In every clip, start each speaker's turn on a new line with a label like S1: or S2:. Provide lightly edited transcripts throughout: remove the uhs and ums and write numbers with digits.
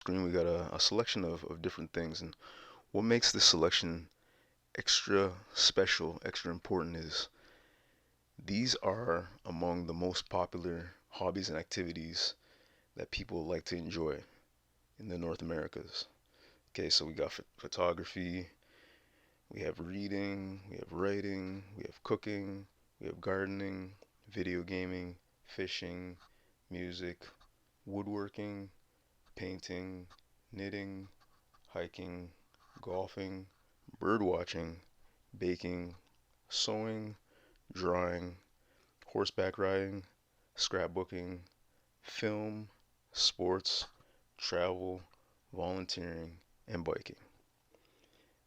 S1: screen, we got a selection of different things. And what makes this selection extra special, extra important is these are among the most popular hobbies and activities that people like to enjoy in the North Americas. Okay, so we got photography, we have reading, we have writing, we have cooking, we have gardening, video gaming, fishing, music, woodworking, painting, knitting, hiking, golfing, bird watching, baking, sewing, drawing, horseback riding, scrapbooking, film, sports, travel, volunteering, and biking.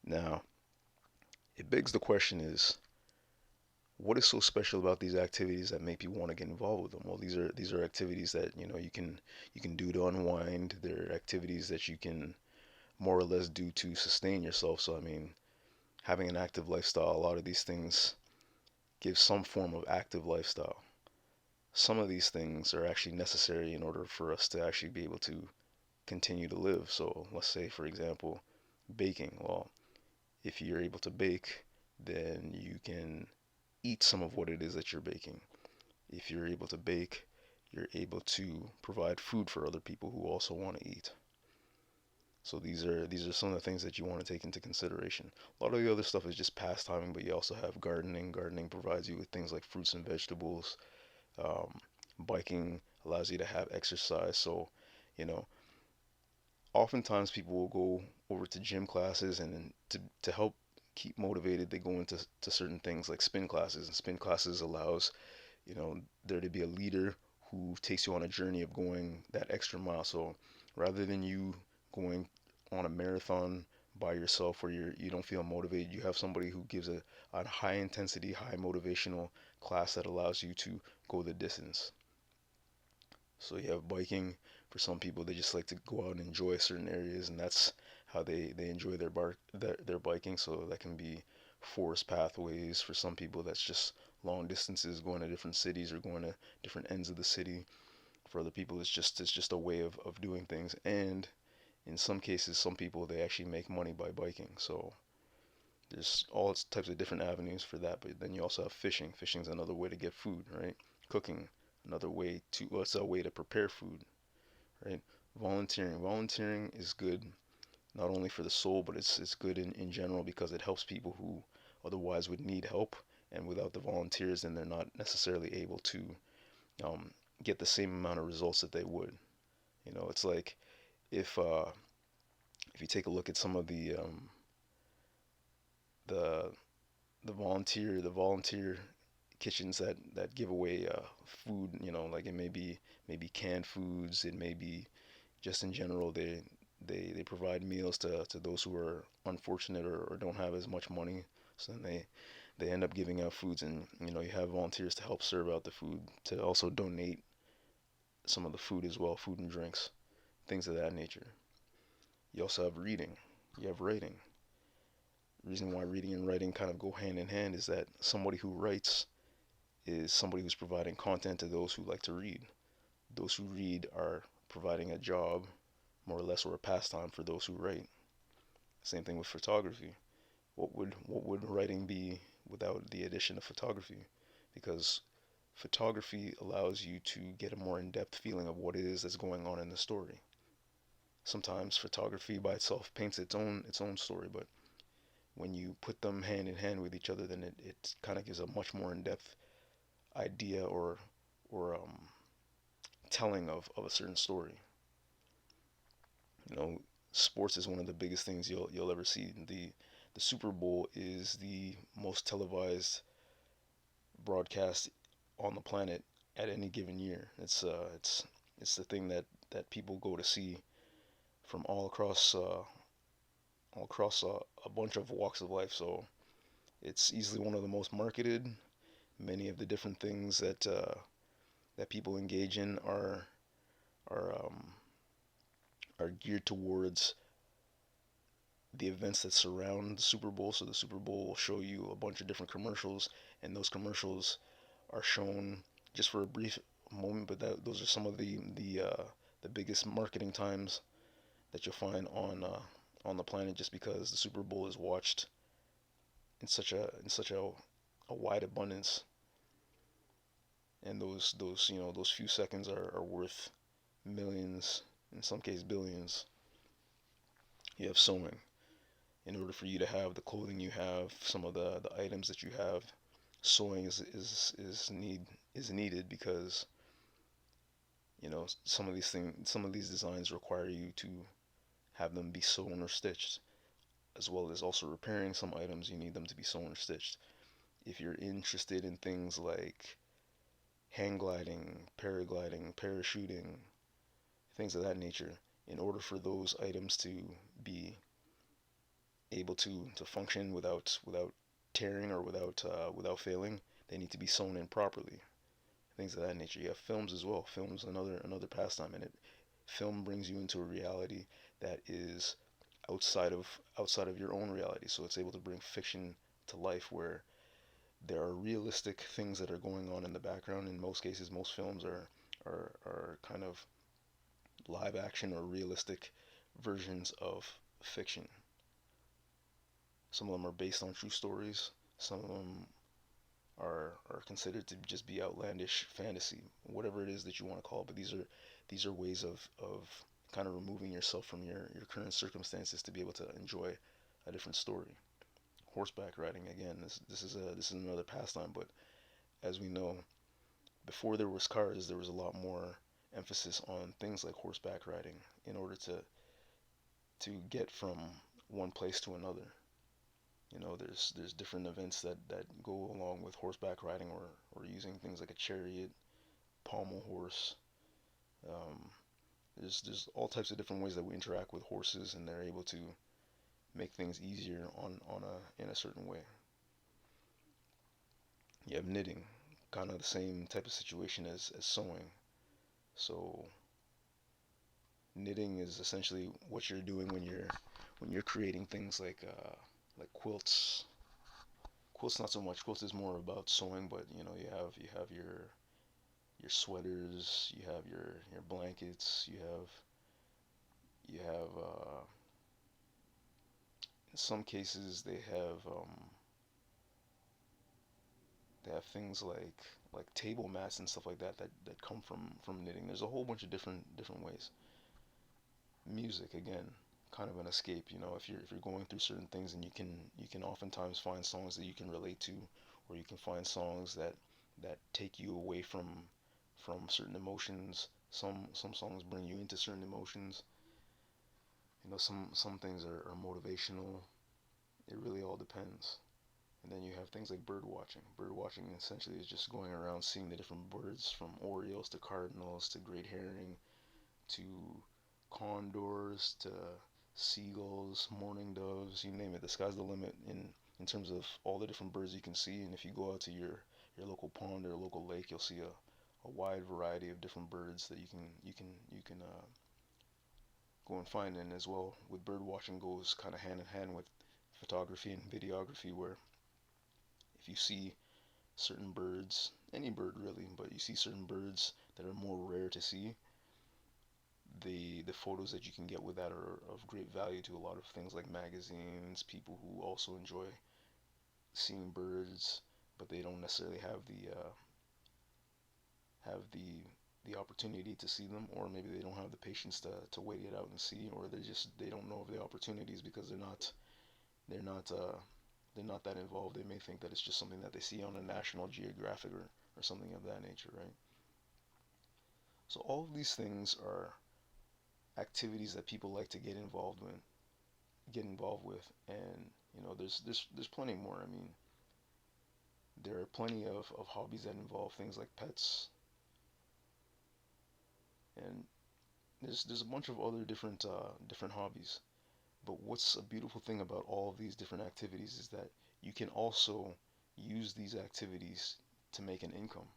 S1: Now, it begs the question is, what is so special about these activities that make people want to get involved with them? Well, these are activities that you can do to unwind. They're activities that you can more or less do to sustain yourself. So I mean, having an active lifestyle, a lot of these things give some form of active lifestyle. Some of these things are actually necessary in order for us to actually be able to continue to live. So let's say, for example, baking. Well, if you're able to bake, then you can eat some of what it is that you're baking. If you're able to bake, you're able to provide food for other people who also want to eat. So these are some of the things that you want to take into consideration. A lot of the other stuff is just pastiming, but you also have gardening. Gardening provides you with things like fruits and vegetables. Um, Biking allows you to have exercise. So, you know, oftentimes people will go over to gym classes, and then to help keep motivated, they go into to certain things like spin classes. And spin classes allows, there to be a leader who takes you on a journey of going that extra mile. So rather than you going on a marathon by yourself where you don't feel motivated, you have somebody who gives a high intensity, high motivational class that allows you to go the distance. So you have biking. For some people, they just like to go out and enjoy certain areas, and that's how they enjoy their biking. So that can be forest pathways. For some people, that's just long distances, going to different cities or going to different ends of the city. For other people, it's just a way of doing things. And in some cases, some people they actually make money by biking. So there's all types of different avenues for that. But then you also have fishing. Fishing's another way to get food, right? Cooking, another way to, well, it's a way to prepare food, right? Volunteering. Volunteering is good not only for the soul, but it's good in general because it helps people who otherwise would need help. And without the volunteers, then they're not necessarily able to um, get the same amount of results that they would. It's like if uh, if you take a look at some of the the volunteer kitchens that give away food, like it may be canned foods, it may be just in general they provide meals to those who are unfortunate or don't have as much money. So then they end up giving out foods, and you have volunteers to help serve out the food, to also donate some of the food as well, food and drinks, things of that nature. You also have reading, you have writing. The reason why reading and writing kind of go hand in hand is that somebody who writes is somebody who's providing content to those who like to read. Those who read are providing a job, more or less, or a pastime for those who write. Same thing with photography. What would writing be without the addition of photography? Because photography allows you to get a more in-depth feeling of what it is that's going on in the story. Sometimes photography by itself paints its own story, but when you put them hand in hand with each other, then it kind of gives a much more in-depth idea or telling of a certain story. You know, Sports is one of the biggest things you'll ever see. The Super Bowl is the most televised broadcast on the planet at any given year. It's the thing that people go to see from all across a bunch of walks of life. So it's easily one of the most marketed. Many of the different things that people engage in are are geared towards the events that surround the Super Bowl. So the Super Bowl will show you a bunch of different commercials, and those commercials are shown just for a brief moment. But those are some of the biggest marketing times that you'll find on the planet just because the Super Bowl is watched in such a wide abundance, and those those few seconds are worth millions, in some cases billions. You have sewing. In order for you to have the clothing you have, some of the items that you have, sewing is needed because some of these designs require you to have them be sewn or stitched, as well as also repairing some items. You need them to be sewn or stitched. If you're interested in things like hang gliding, paragliding, parachuting, things of that nature, in order for those items to be able to function without tearing or without failing, they need to be sewn in properly. Things of that nature. You have films as well. Films another pastime, and it film brings you into a reality that is outside of your own reality. So it's able to bring fiction to life where there are realistic things that are going on in the background. In most cases, most films are kind of live action or realistic versions of fiction. Some of them are based on true stories. Some of them are considered to just be outlandish fantasy, whatever it is that you want to call it. But these are ways of kind of removing yourself from your current circumstances to be able to enjoy a different story. Horseback riding again. This is another pastime, but as we know, before there was cars, there was a lot more emphasis on things like horseback riding in order to get from one place to another. There's different events that go along with horseback riding or using things like a chariot, pommel horse. Um, there's all types of different ways that we interact with horses, and they're able to make things easier on a in a certain way. You have knitting, kind of the same type of situation as sewing. So knitting is essentially what you're doing when you're creating things like quilts. Quilts not so much. Quilts is more about sewing, but you have your sweaters, you have your blankets, you have in some cases they have things like table mats and stuff like that come from knitting. There's a whole bunch of different ways. Music again, kind of an escape. If you're going through certain things, and you can oftentimes find songs that you can relate to, or you can find songs that take you away from certain emotions. Some songs bring you into certain emotions. Some things are motivational. It really all depends. And then you have things like bird watching. Bird watching essentially is just going around seeing the different birds, from orioles to cardinals to great herring to condors to seagulls, mourning doves, you name it. The sky's the limit in terms of all the different birds you can see. And if you go out to your local pond or local lake, you'll see a wide variety of different birds that you can go and find. And as well, with bird watching goes kind of hand in hand with photography and videography, where if you see certain birds, any bird really, but you see certain birds that are more rare to see, the photos that you can get with that are of great value to a lot of things like magazines, people who also enjoy seeing birds, but they don't necessarily have the opportunity to see them, or maybe they don't have the patience to wait it out and see, or they don't know of the opportunities because they're not they're not that involved. They may think that it's just something that they see on a National Geographic or something of that nature, right? So all of these things are activities that people like to get involved with, and there's plenty more. I mean, there are plenty of hobbies that involve things like pets, and there's a bunch of other different hobbies. But what's a beautiful thing about all of these different activities is that you can also use these activities to make an income.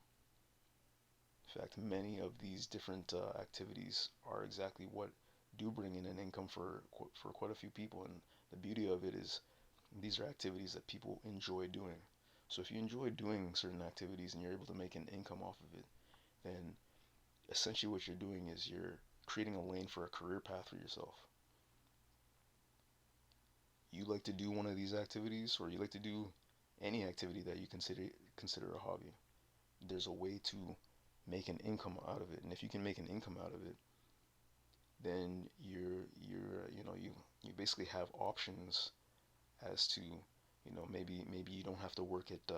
S1: In fact, many of these different activities are exactly what do bring in an income for quite a few people. And the beauty of it is these are activities that people enjoy doing. So if you enjoy doing certain activities and you're able to make an income off of it, then essentially what you're doing is you're creating a lane for a career path for yourself. you like to do one of these activities, or you like to do any activity that you consider a hobby, there's a way to make an income out of it. And if you can make an income out of it, then you basically have options as to, maybe you don't have to work at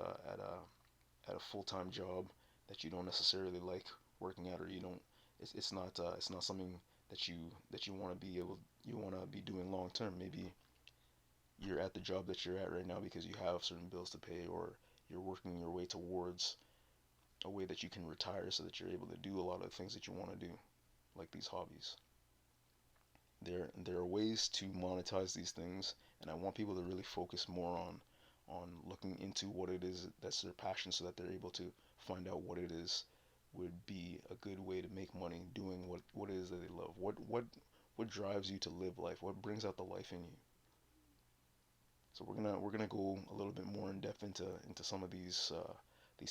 S1: a full-time job that you don't necessarily like working at, or you don't it's not something that you want to be doing long term. Maybe you're at the job that you're at right now because you have certain bills to pay, or you're working your way towards a way that you can retire so that you're able to do a lot of the things that you want to do, like these hobbies. There are ways to monetize these things, and I want people to really focus more on looking into what it is that's their passion, so that they're able to find out what it is would be a good way to make money doing what it is that they love. What drives you to live life? What brings out the life in you? So we're gonna go a little bit more in depth into some of these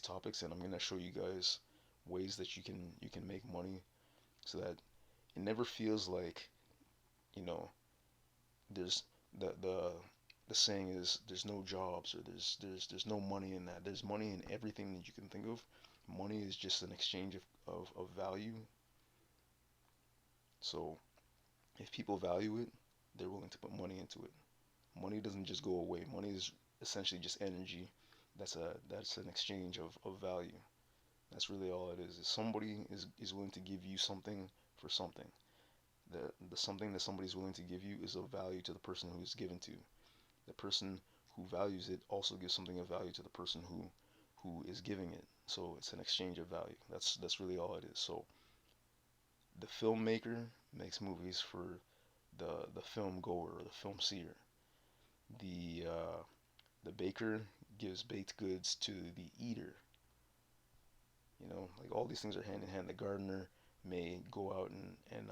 S1: topics, and I'm gonna show you guys ways that you can make money, so that it never feels like, you know there's the saying is, there's no jobs, or there's no money in that. There's money in everything that you can think of. Money is just an exchange of value. So if people value it, they're willing to put money into it. Money doesn't just go away. Money is essentially just energy. That's an exchange of value. That's really all it is. Somebody is willing to give you something for something. The something that somebody's willing to give you is of value to the person who is given to. The person who values it also gives something of value to the person who is giving it. So it's an exchange of value. That's really all it is. So the filmmaker makes movies for the film goer, or the film seer. The baker gives baked goods to the eater. Like, all these things are hand in hand. The gardener may go out and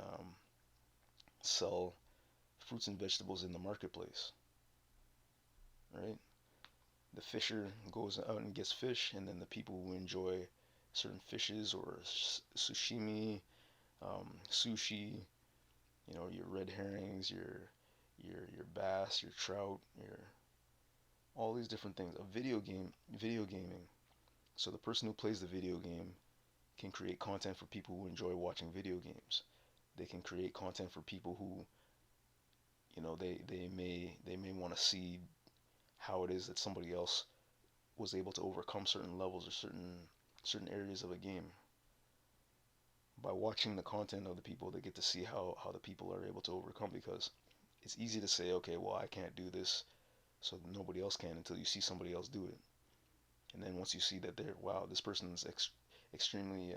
S1: sell fruits and vegetables in the marketplace, right? The fisher goes out and gets fish, and then the people who enjoy certain fishes, or sashimi, sushi, your red herrings, your bass, your trout, your all these different things. Video gaming. So the person who plays the video game can create content for people who enjoy watching video games. They can create content for people who, they may want to see how it is that somebody else was able to overcome certain levels, or certain areas of a game. By watching the content of the people, they get to see how the people are able to overcome, because it's easy to say, okay, well, I can't do this, so nobody else can, until you see somebody else do it. And then once you see that wow, this person's extremely,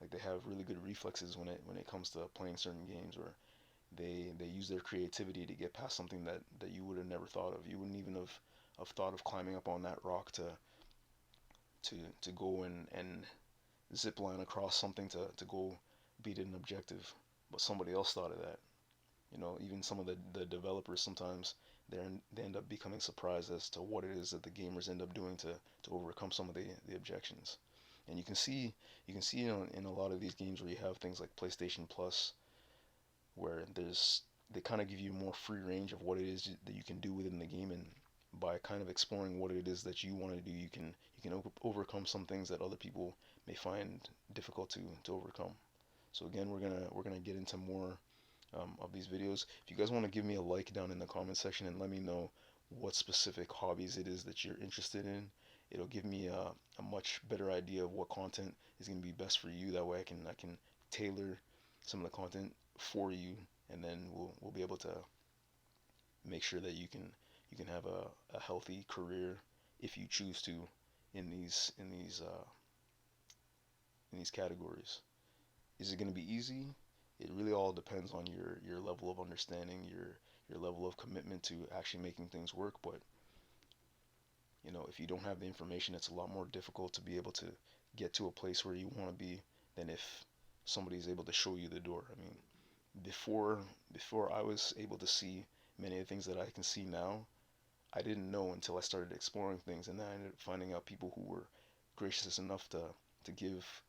S1: like, they have really good reflexes when it comes to playing certain games, or they use their creativity to get past something that you would have never thought of. You wouldn't even have thought of climbing up on that rock to go and zip line across something to go beat an objective. But somebody else thought of that. Even some of the developers, sometimes they end up becoming surprised as to what it is that the gamers end up doing to overcome some of the objections. And you can see in a lot of these games where you have things like PlayStation Plus, where they kind of give you more free range of what it is that you can do within the game, and by kind of exploring what it is that you want to do, you can overcome some things that other people may find difficult to overcome. So again, we're gonna get into more of these videos. If you guys want to give me a like down in the comment section and let me know what specific hobbies it is that you're interested in, it'll give me a much better idea of what content is going to be best for you. That way I can tailor some of the content for you, and then we'll be able to make sure that you can have a healthy career, if you choose to, in these categories. Is it going to be easy? It really all depends on your level of understanding, your level of commitment to actually making things work. But if you don't have the information, it's a lot more difficult to be able to get to a place where you want to be, than if somebody is able to show you the door. I mean, before I was able to see many of the things that I can see now, I didn't know until I started exploring things, and then I ended up finding out people who were gracious enough to give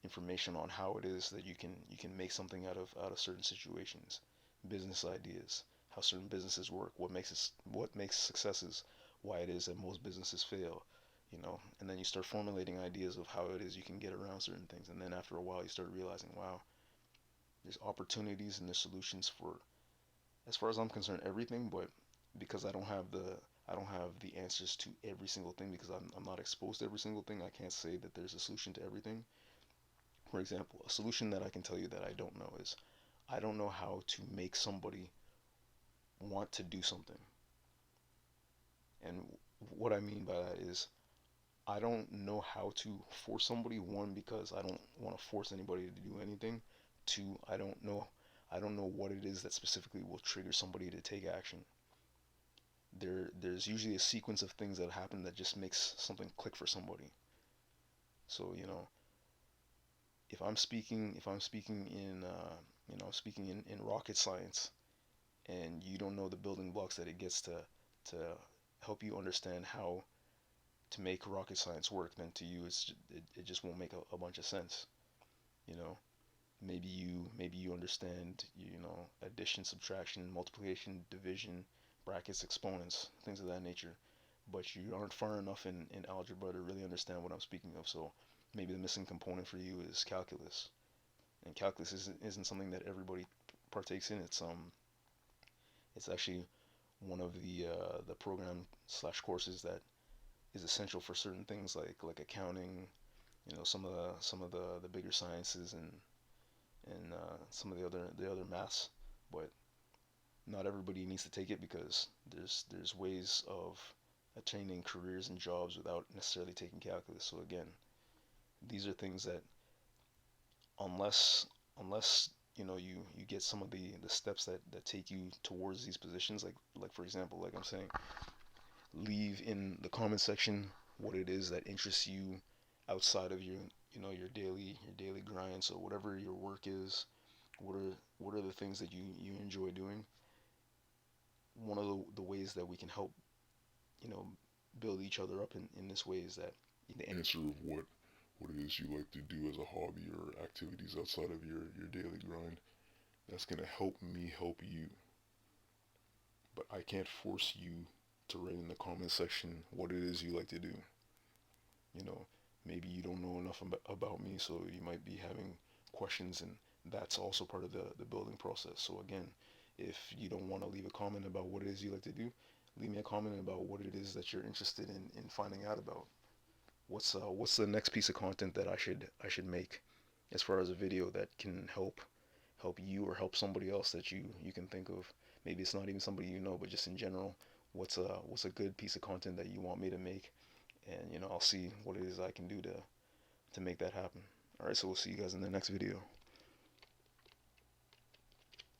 S1: information on how it is that you can make something out of certain situations, business ideas, how certain businesses work, what makes successes, why it is that most businesses fail, and then you start formulating ideas of how it is you can get around certain things, and then after a while you start realizing, wow, there's opportunities and there's solutions for, as far as I'm concerned, everything, but because I don't have the answers to every single thing because I'm not exposed to every single thing. I can't say that there's a solution to everything. For example, a solution that I can tell you that I don't know is I don't know how to make somebody want to do something. And what I mean by that is I don't know how to force somebody, one, because I don't want to force anybody to do anything. Two, I don't know what it is that specifically will trigger somebody to take action. There's usually a sequence of things that happen that just makes something click for somebody. So, if I'm speaking in speaking in rocket science, and you don't know the building blocks that it gets to help you understand how to make rocket science work, then to you it just won't make a bunch of sense. You know, maybe you understand, addition, subtraction, multiplication, division, brackets, exponents, things of that nature, but you aren't far enough in algebra to really understand what I'm speaking of. So maybe the missing component for you is calculus, and calculus isn't something that everybody partakes in. It's actually one of the program slash courses that is essential for certain things like accounting, some of the bigger sciences, and some of the other maths. But not everybody needs to take it because there's ways of attaining careers and jobs without necessarily taking calculus. So again, these are things that unless you get some of the steps that take you towards these positions, like for example, like I'm saying, leave in the comment section what it is that interests you outside of your daily grind. So whatever your work is, what are the things that you enjoy doing. One of the ways that we can help, you know build each other up in this way is that the answer of what it is you like to do as a hobby or activities outside of your daily grind, that's going to help me help you. But I can't force you to write in the comment section what it is you like to do. You know, maybe you don't know enough about me, so you might be having questions, and that's also part of the building process. So again, if you don't want to leave a comment about what it is you like to do, leave me a comment about what it is that you're interested in finding out about. What's the next piece of content that I should make as far as a video that can help you or help somebody else that you can think of. Maybe it's not even somebody you know, but just in general, what's a good piece of content that you want me to make, and I'll see what it is I can do to make that happen. All right, so we'll see you guys in the next video.